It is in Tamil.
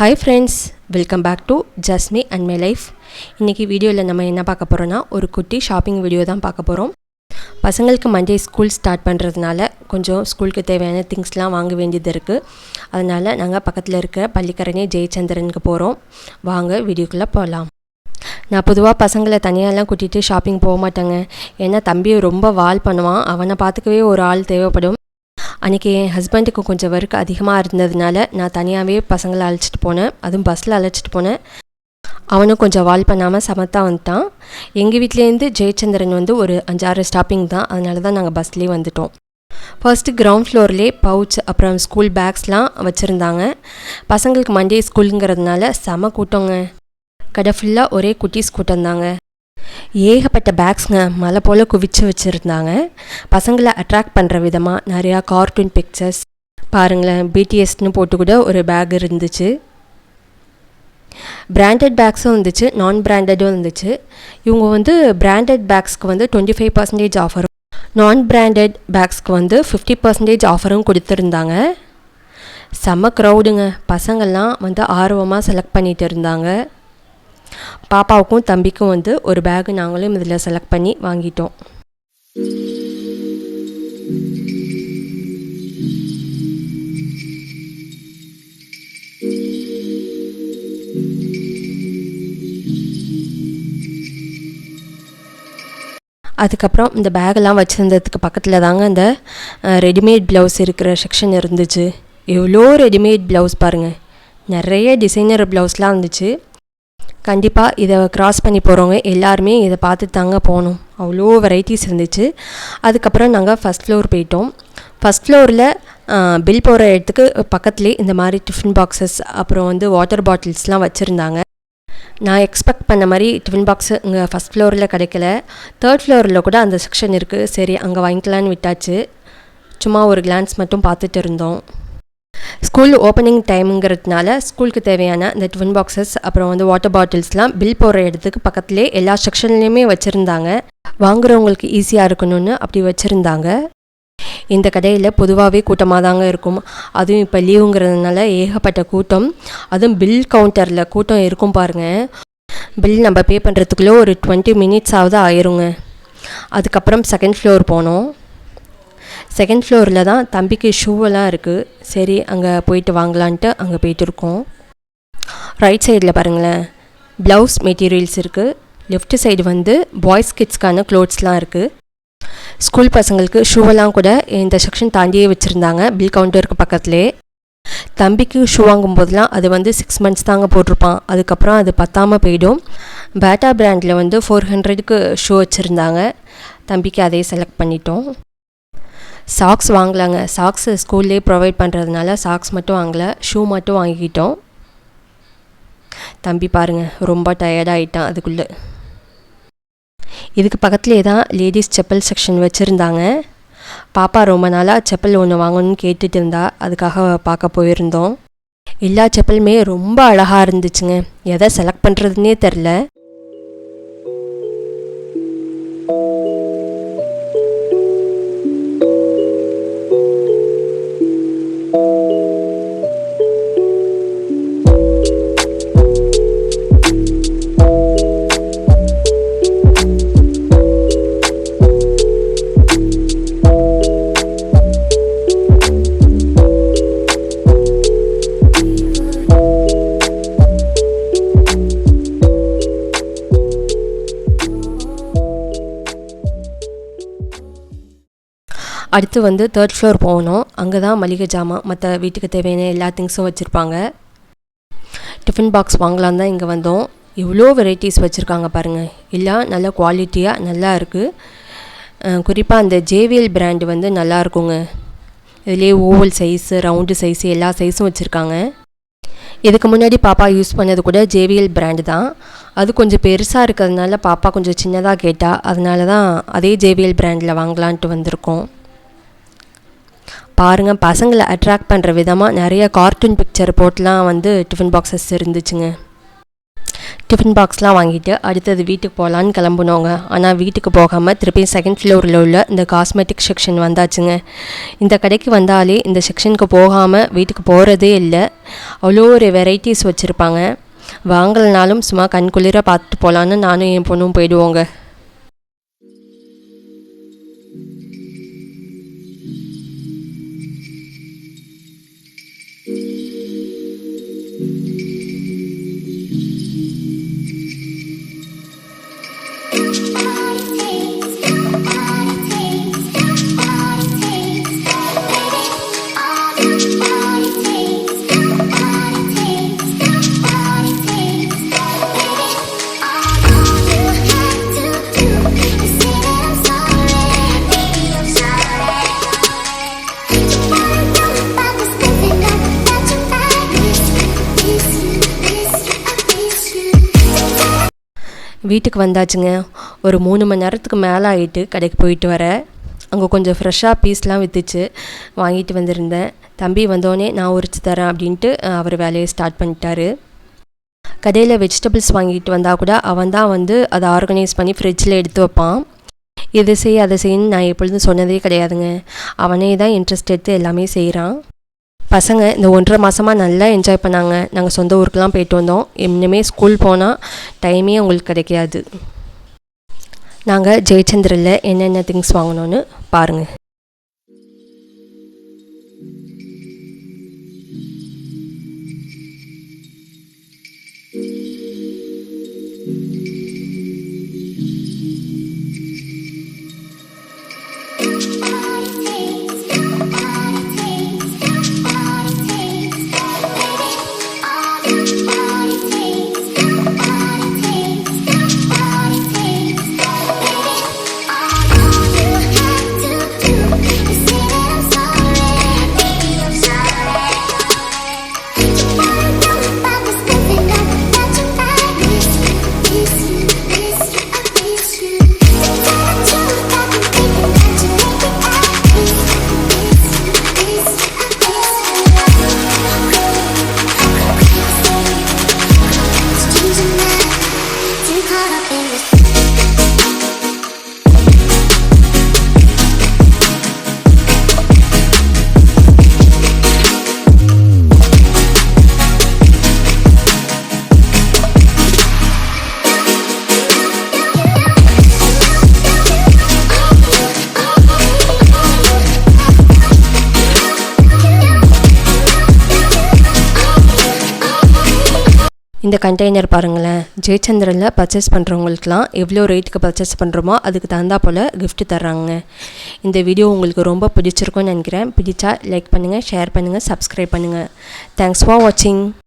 Hi friends, welcome back to Just Me and My Life. இன்னைக்கு வீடியோவில் நம்ம என்ன பார்க்க போகிறோன்னா ஒரு குட்டி ஷாப்பிங் வீடியோ தான் பார்க்க போகிறோம். பசங்களுக்கு மண்டே ஸ்கூல் ஸ்டார்ட் பண்ணுறதுனால கொஞ்சம் ஸ்கூலுக்கு தேவையான திங்ஸ்லாம் வாங்க வேண்டியது இருக்குது. அதனால் நாங்கள் பக்கத்தில் இருக்கிற பள்ளிக்கரணை ஜெயச்சந்திரனுக்கு போகிறோம். வாங்க வீடியோக்குள்ளே போகலாம். நான் பொதுவாக பசங்களை தனியாலாம் கூட்டிகிட்டு ஷாப்பிங் போக மாட்டேங்க. ஏன்னா தம்பியை ரொம்ப வால் பண்ணுவான். அவனை பார்த்துக்கவே ஒரு ஆள் தேவைப்படும். அன்றைக்கி என் ஹஸ்பண்டுக்கு கொஞ்சம் ஒர்க் அதிகமாக இருந்ததுனால நான் தனியாகவே பசங்களை அழைச்சிட்டு போனேன். அதுவும் பஸ்ஸில் அழைச்சிட்டு போனேன். அவனும் கொஞ்சம் வால் பண்ணாமல் சமத்தாக வந்துட்டான். எங்கள் வீட்டிலேருந்து ஜெயச்சந்திரன் ஒரு 5-6 ஸ்டாப்பிங் தான். அதனால தான் நாங்கள் பஸ்லேயே வந்துட்டோம். ஃபர்ஸ்ட்டு கிரவுண்ட் ஃப்ளோர்லேயே பவுச் அப்புறம் ஸ்கூல் பேக்ஸ்லாம் வச்சுருந்தாங்க. பசங்களுக்கு மண்டே ஸ்கூலுங்கிறதுனால செம கூட்டங்க. கடை ஃபுல்லாக ஒரே குட்டீஸ் கூட்டம் தாங்க. ஏகப்பட்ட பேக்ஸுங்க மலை போல் குவிச்சு வச்சுருந்தாங்க. பசங்களை அட்ராக்ட் பண்ணுற விதமாக நிறையா கார்ட்டூன் பிக்சர்ஸ் பாருங்களேன். பிடிஎஸ்னு போட்டு கூட ஒரு பேக் இருந்துச்சு. பிராண்டட் பேக்ஸும் இருந்துச்சு, நான் பிராண்டடும் இருந்துச்சு. இவங்க பிராண்டட் பேக்ஸ்க்கு 25% ஆஃபரும், நான் பிராண்டட் பேக்ஸ்க்கு 50% ஆஃபரும் கொடுத்துருந்தாங்க. செம்ம க்ரௌடுங்க. பசங்கள்லாம் ஆர்வமாக செலக்ட் பண்ணிகிட்டு இருந்தாங்க. பாப்பாவுக்கும் தம்பிக்கும் ஒரு பேக் நாங்களும் இதில் செலக்ட் பண்ணி வாங்கிட்டோம். அதுக்கப்புறம் இந்த பேக்கெல்லாம் வச்சுருந்ததுக்கு பக்கத்தில் தாங்க இந்த ரெடிமேட் ப்ளவுஸ் இருக்கிற செக்ஷன் இருந்துச்சு. எவ்வளோ ரெடிமேட் ப்ளவுஸ் பாருங்கள். நிறைய டிசைனர் ப்ளவுஸ்லாம் இருந்துச்சு. கண்டிப்பாக இதை க்ராஸ் பண்ணி போகிறவங்க எல்லாருமே இதை பார்த்து தாங்க போகணும். அவ்வளோ வெரைட்டிஸ் இருந்துச்சு. அதுக்கப்புறம் நாங்கள் ஃபஸ்ட் ஃப்ளோர் போயிட்டோம். ஃபஸ்ட் ஃப்ளோரில் பில் போகிற இடத்துக்கு பக்கத்துலேயே இந்த மாதிரி டிஃபன் பாக்ஸஸ் அப்புறம் வாட்டர் பாட்டில்ஸ்லாம் வச்சுருந்தாங்க. நான் எக்ஸ்பெக்ட் பண்ண மாதிரி டிஃபன் பாக்ஸு இங்கே ஃபஸ்ட் ஃப்ளோரில் கிடைக்கல. 3rd ஃப்ளோரில் கூட அந்த செக்ஷன் இருக்குது. சரி அங்கே வாங்கிக்கலான்னு விட்டாச்சு. சும்மா ஒரு கிளான்ஸ் மட்டும் பார்த்துட்டு இருந்தோம். ஸ்கூல் ஓப்பனிங் டைமுங்கிறதுனால ஸ்கூலுக்கு தேவையான இந்த டிஃபன் பாக்ஸஸ் அப்புறம் வாட்டர் பாட்டில்ஸ்லாம் பில் போடுற இடத்துக்கு பக்கத்துலேயே எல்லா செக்ஷன்லேயுமே வச்சுருந்தாங்க. வாங்குறவங்களுக்கு ஈஸியாக இருக்கணும்னு அப்படி வச்சுருந்தாங்க. இந்த கடையில் பொதுவாகவே கூட்டமாக தாங்க இருக்கும். அதுவும் இப்போ லீவுங்கிறதுனால ஏகப்பட்ட கூட்டம். அதுவும் பில் கவுண்டரில் கூட்டம் இருக்கும் பாருங்கள். பில் நம்ம பே பண்ணுறதுக்குள்ளே ஒரு 20 minutes ஆயிருங்க. அதுக்கப்புறம் 2nd ஃப்ளோர் போனோம். 2nd ஃப்ளோரில் தான் தம்பிக்கு ஷூவெல்லாம் இருக்குது. சரி அங்கே போயிட்டு வாங்கலான்ட்டு அங்கே போயிட்டு இருக்கோம். ரைட் சைடில் பாருங்களேன் ப்ளவுஸ் மெட்டீரியல்ஸ் இருக்குது. லெஃப்ட் சைடு பாய்ஸ் கிட்ஸ்க்கான க்ளோத்ஸ்லாம் இருக்குது. ஸ்கூல் பசங்களுக்கு ஷூவெல்லாம் கூட இந்த செக்ஷன் தாண்டியே வச்சுருந்தாங்க பில் கவுண்டருக்கு பக்கத்துலேயே. தம்பிக்கு ஷூ வாங்கும்போதெல்லாம் அது 6 months தாங்க போட்டிருப்பான். அதுக்கப்புறம் அது பத்தாமல் போயிடும். பேட்டா பிராண்டில் 400க்கு ஷூ வச்சுருந்தாங்க. தம்பிக்கு அதே செலக்ட் பண்ணிட்டோம். சாக்ஸ் வாங்கலாங்க. சாக்ஸ் ஸ்கூல்லேயே ப்ரொவைட் பண்ணுறதுனால சாக்ஸ் மட்டும் வாங்கலை, ஷூ மட்டும் வாங்கிக்கிட்டோம். தம்பி பாருங்கள் ரொம்ப டயர்டாகிட்டான் அதுக்குள்ளே. இதுக்கு பக்கத்துலேயே தான் லேடிஸ் செப்பல் செக்ஷன் வச்சுருந்தாங்க. பாப்பா ரொம்ப நாளாக செப்பல் ஒன்று வாங்கணும்னு கேட்டுட்டு இருந்தா. அதுக்காக பார்க்க போயிருந்தோம். எல்லா செப்பலுமே ரொம்ப அழகாக இருந்துச்சுங்க. எதை செலக்ட் பண்ணுறதுனே தெரில. அடுத்து 3rd ஃப்ளோர் போகணும். அங்கே தான் மளிகை ஜாமான் மற்ற வீட்டுக்கு தேவையான எல்லா திங்ஸும் வச்சுருப்பாங்க. டிஃபன் பாக்ஸ் வாங்கலான் தான் இங்கே வந்தோம். எவ்வளோ வெரைட்டிஸ் வச்சுருக்காங்க பாருங்கள். எல்லாம் நல்ல குவாலிட்டியாக நல்லா இருக்குது. குறிப்பாக அந்த ஜேவிஎல் பிராண்டு நல்லா இருக்குங்க. இதுலேயே ஓவல் சைஸு ரவுண்டு சைஸு எல்லா சைஸும் வச்சுருக்காங்க. இதுக்கு முன்னாடி பாப்பா யூஸ் பண்ணது கூட ஜேவிஎல் பிராண்டு தான். அது கொஞ்சம் பெருசாக இருக்கிறதுனால பாப்பா கொஞ்சம் சின்னதாக கேட்டா. அதனால தான் அதே ஜேவிஎல் பிராண்டில் வாங்கலான்ட்டு வந்திருக்கோம். பாருங்கள் பசங்களை அட்ராக்ட் பண்ணுற விதமாக நிறைய கார்ட்டூன் பிக்சர் போட்டுலாம் டிஃபன் பாக்ஸஸ் இருந்துச்சுங்க. டிஃபன் பாக்ஸ்லாம் வாங்கிட்டு அடுத்தது வீட்டுக்கு போகலான்னு கிளம்புனோங்க. ஆனால் வீட்டுக்கு போகாமல் திருப்பி செகண்ட் ஃப்ளோரில் உள்ள இந்த காஸ்மெட்டிக் செக்ஷன் வந்தாச்சுங்க. இந்த கடைக்கு வந்தாலே இந்த செக்ஷனுக்கு போகாமல் வீட்டுக்கு போகிறதே இல்லை. அவ்வளோ ஒரு வெரைட்டிஸ் வச்சுருப்பாங்க. வாங்கலைனாலும் சும்மா கண்குளிர பார்த்துட்டு போகலான்னு நானும் என் பொண்ணும் போயிடுவோங்க. வீட்டுக்கு வந்தாச்சுங்க. ஒரு 3 மணி நேரத்துக்கு மேலே ஆகிட்டு கடைக்கு போயிட்டு வர. அங்கே கொஞ்சம் ஃப்ரெஷ்ஷாக பீஸ்லாம் விற்றுச்சு, வாங்கிட்டு வந்திருந்தேன். தம்பி வந்தோடனே நான் உரிச்சு தரேன் அப்படின்ட்டு அவர் வேலையை ஸ்டார்ட் பண்ணிட்டாரு. கடையில் வெஜிடபிள்ஸ் வாங்கிட்டு வந்தால் கூட அவன் தான் வந்து அதை ஆர்கனைஸ் பண்ணி ஃப்ரிட்ஜில் எடுத்து வைப்பான். இதை செய் அதை செய்யன்னு நான் எப்பொழுதும் சொன்னதே கிடையாதுங்க. அவனே தான் இன்ட்ரெஸ்ட் எடுத்து எல்லாமே செய்கிறான். பசங்க இந்த 1.5 மாதமாக நல்லா என்ஜாய் பண்ணாங்க. நாங்கள் சொந்த ஊருக்கெலாம் போயிட்டு வந்தோம். இனிமேல் ஸ்கூல் போனால் டைமே அவங்களுக்கு கிடைக்காது. நாங்கள் ஜெயச்சந்திரில் என்னென்ன திங்ஸ் வாங்கினோன்னு பாருங்கள். இந்த கண்டெய்னர் பாருங்களேன். ஜெயச்சந்திரனில் பர்ச்சேஸ் பண்ணுறவங்களுக்குலாம் எவ்வளோ ரேட்டுக்கு பர்ச்சேஸ் பண்ணுறோமோ அதுக்கு தகுந்தா போல் கிஃப்ட் தர்றாங்க. இந்த வீடியோ உங்களுக்கு ரொம்ப பிடிச்சிருக்கும்னு நினைக்கிறேன். பிடிச்சா லைக் பண்ணுங்கள், ஷேர் பண்ணுங்கள், சப்ஸ்கிரைப் பண்ணுங்கள். தேங்க்ஸ் ஃபார் வாட்சிங்.